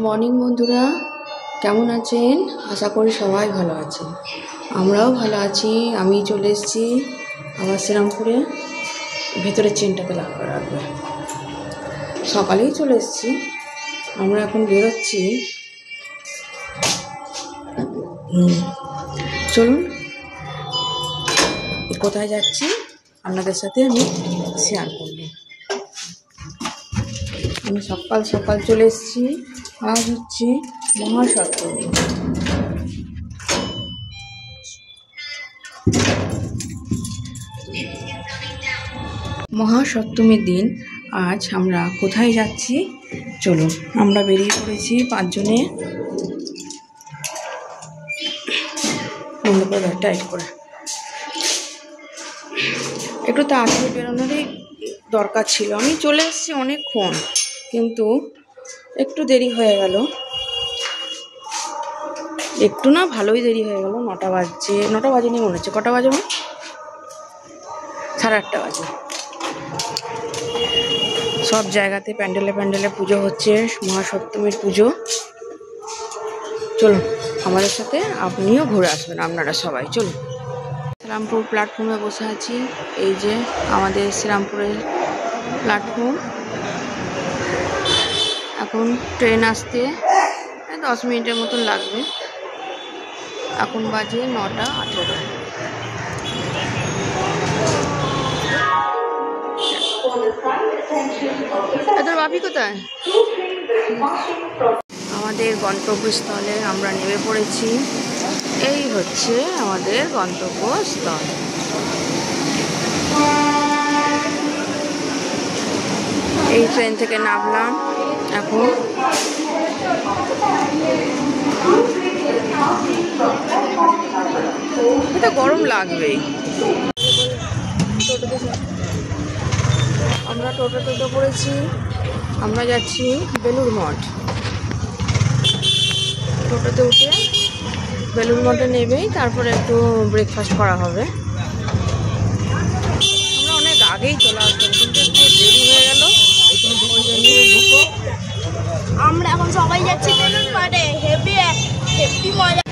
Morning বন্ধুরা, কেমন আছেন? আশা করি সবাই ভালো আছেন। আমরাও ভালো আছি। আমি চলে এসেছি আবার শ্রীরামপুরে। ভেতরের চেনটাকে রাখবে। সকালেই চলে এসেছি। আমরা এখন বেরোচ্ছি। চলুন, কোথায় যাচ্ছি আপনাদের সাথে আমি শেয়ার করব। আমি সকাল সকাল চলে এসেছি। আজ হচ্ছে মহাসপ্তমী। মহাসপ্তমীর দিন আজ আমরা কোথায় যাচ্ছি চলুন। আমরা বেরিয়ে পড়েছি 5 জনে। টাইট করে একটু তাড়াতাড়ি বেরোনোরই দরকার ছিল। আমি চলে এসেছি অনেকক্ষণ, কিন্তু একটু দেরি হয়ে গেল। একটু না, ভালোই দেরি হয়ে গেল। 9টা বাজছে। 9টা বাজেনি মনে হচ্ছে। কটা বাজে? 8:30 বাজে। সব জায়গাতে প্যান্ডেলে পুজো হচ্ছে, মহাসপ্তমীর পুজো। চলুন আমাদের সাথে, আপনিও ঘুরে আসবেন আপনারা সবাই। চলুন। শ্রীরামপুর প্ল্যাটফর্মে বসে আছি। এই যে আমাদের শ্রীরামপুরের প্ল্যাটফর্ম। এখন ট্রেন আসতে 10 মিনিটের মতন লাগবে। এখন বাজে 9:18। তোর বাপি কোথায়? আমাদের গন্তব্যস্থলে আমরা নেমে পড়েছি। এই হচ্ছে আমাদের গন্তব্যস্থল। এই ট্রেন থেকে নামলাম। এখন এটা গরম লাগবে। আমরা টোটোতে পড়েছি। আমরা যাচ্ছি বেলুড় মঠ। টোটোতে উঠে বেলুড় মঠে নেবেই তারপরে একটু ব্রেকফাস্ট করা হবে। আমরা অনেক আগেই চলে আসতাম, কিন্তু একটু দেরি হয়ে গেল। আমরা এখন সবাই যাচ্ছি বেলুড় মঠে। হেভি মজা।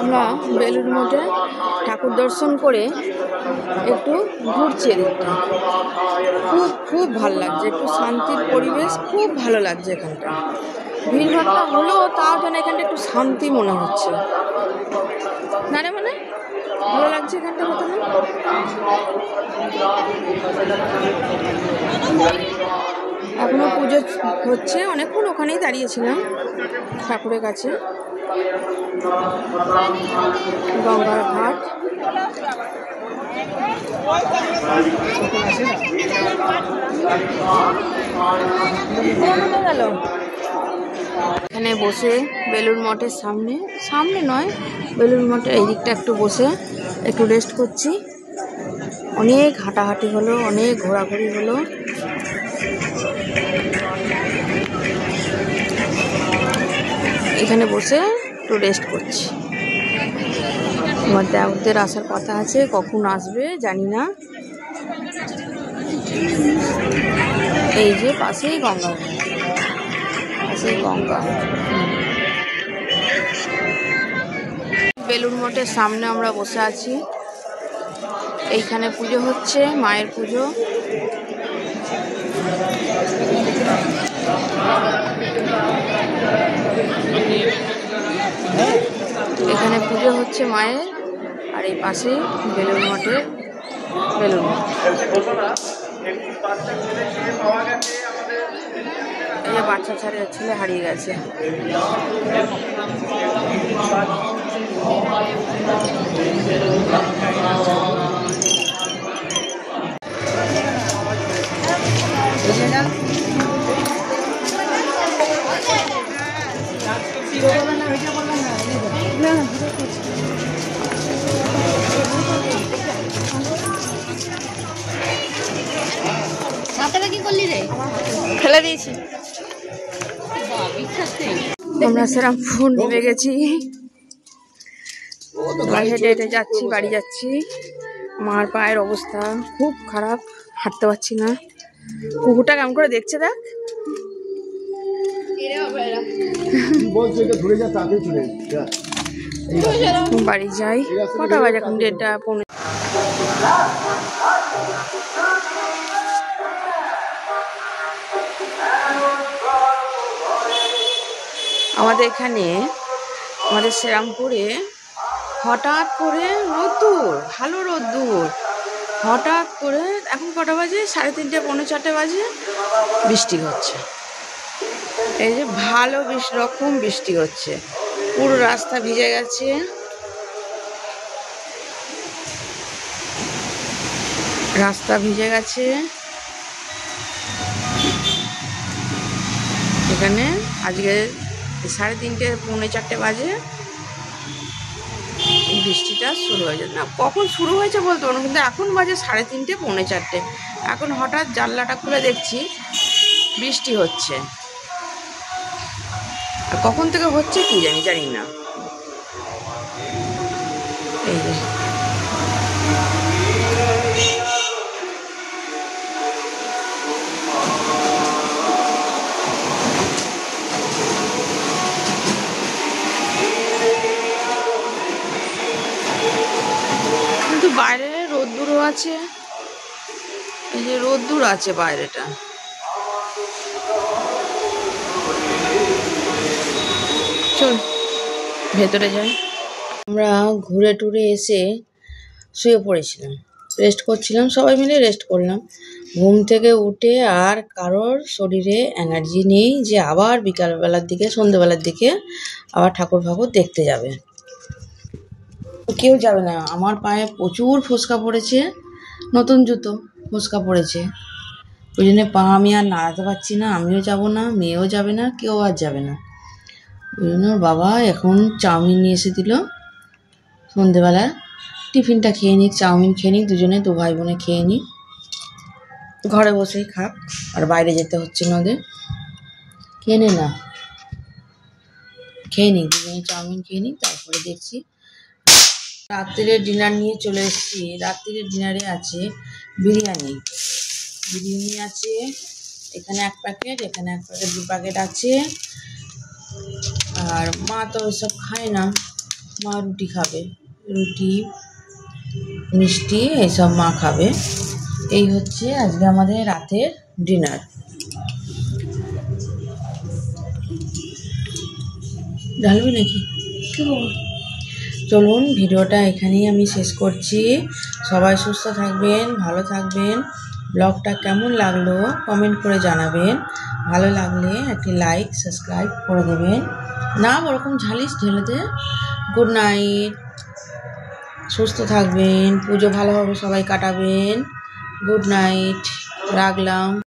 আমরা বেলুড় মঠে ঠাকুর দর্শন করে একটু ঘুরছি এদিকটা। খুব ভালো লাগছে। একটু শান্তির পরিবেশ, খুব ভালো লাগছে এখানটা। ভিড়ভাড়টা হলেও তার জন্য এখানটা একটু শান্তি মনে হচ্ছে না রে? মানে ভালো লাগছে এখানটা কত না। এখনো পুজো হচ্ছে। অনেকক্ষণ ওখানেই দাঁড়িয়েছিলাম ঠাকুরের কাছে। গঙ্গার ঘাট। এখানে বসে বেলুড় মঠের সামনে নয়, বেলুড় মঠের এই দিকটা একটু বসে একটু রেস্ট করছি। অনেক হাঁটাহাঁটি হলো, অনেক ঘোরাঘুরি হলো। এখানে বসে একটু রেস্ট করছি। আমার দেওরদের আসার কথা আছে, কখন আসবে জানি না। এই যে পাশেই গঙ্গা, বেলুড় মঠের সামনে আমরা বসে আছি। এইখানে পুজো হচ্ছে, মায়ের পুজো। এখানে পুজো হচ্ছে মায়ের, আর এই পাশেই বেলুড় মঠের বেলুড় মঠ। এই যে বাচ্চা ছেলে হারিয়ে গেছে। কি করলি রে? ফেলে দিয়েছি। আমরা শ্রীরামপুর নেমে গেছি, হেঁটে হেঁটে যাচ্ছি, বাড়ি যাচ্ছি। মার পায়ের অবস্থা খুব খারাপ, হাঁটতে পারছি না। কুকুরটা কেমন করে দেখছে দেখ। বাড়ি যাই, কটা বাজে এখন? 1:30 আমাদের এখানে, আমাদের শ্রীরামপুরে হঠাৎ করে রোদ্দুর, ভালো রোদ্দুর। হঠাৎ করে এখন কটা বাজে? 3:30 পৌনে 4টে বাজে, বৃষ্টি হচ্ছে। এই যে ভালো রকম বৃষ্টি হচ্ছে, পুরো রাস্তা ভিজে গেছে। রাস্তা ভিজে গেছে। এখানে আজকে 3:30 পৌনে 4টে বাজে বৃষ্টিটা শুরু হয়ে যায়। না কখন শুরু হয়েছে বলতে পারবো, কিন্তু এখন বাজে 3:30 পৌনে 4টে। এখন হঠাৎ জানলাটা খুলে দেখছি বৃষ্টি হচ্ছে। আর কখন থেকে হচ্ছে কি জানি না। এই যে কিন্তু বাইরে রোদ্দুরও আছে, এই যে রোদ্দুর আছে বাইরেটা। চল ভেতরে যাই। আমরা ঘুরে টুরে এসে শুয়ে পড়েছিলাম, রেস্ট করছিলাম, সবাই মিলে রেস্ট করলাম। ঘুম থেকে উঠে আর কারোর শরীরে এনার্জি নেই যে আবার বিকালবেলার দিকে, সন্ধ্যেবেলার দিকে আবার ঠাকুর দেখতে যাবে। কেউ যাবে না। আমার পায়ে প্রচুর ফোস্কা পড়েছে, নতুন জুতো, ফোস্কা পড়েছে। ওই জন্য পা আমি আর নাড়াতে পারছি না। আমিও যাব না, মেয়েও যাবে না, কেউ আর যাবে না। ওই জন্য বাবা এখন চাউমিন নিয়ে এসে দিল। সন্ধেবেলা টিফিনটা খেয়ে নিক, চাউমিন খেয়ে নিক, দুজনে 2 ভাই বোনে খেয়ে নিক, ঘরে বসেই খাক, আর বাইরে যেতে হচ্ছে না ওদের। খেয়ে নে না, খেয়ে নিক, দুজনে চাউমিন খেয়ে নিক, তারপরে দেখছি। রাত্রিরে ডিনার নিয়ে চলে এসেছি। রাত্রিরে ডিনারে আছে বিরিয়ানি আছে, এখানে 1 প্যাকেট, এখানে 1 প্যাকেট, 2 প্যাকেট আছে। আর মা তো ওইসব খায় না, মা রুটি খাবে, রুটি মিষ্টি এইসব মা খাবে। এই হচ্ছে আজকে আমাদের রাতের ডিনার। ঢালবি নাকি? চলুন ভিডিওটা এখানেই আমি শেষ করছি। সবাই সুস্থ থাকবেন, ভালো থাকবেন। ব্লগটা কেমন লাগলো কমেন্ট করে জানাবেন। ভালো লাগলে একটি লাইক, সাবস্ক্রাইব করে দেবেন। না ওরকম ঝালিস ঢেলে দে। গুড নাইট, সুস্থ থাকবেন, পুজো ভালোভাবে সবাই কাটাবেন। গুড নাইট, রাখলাম।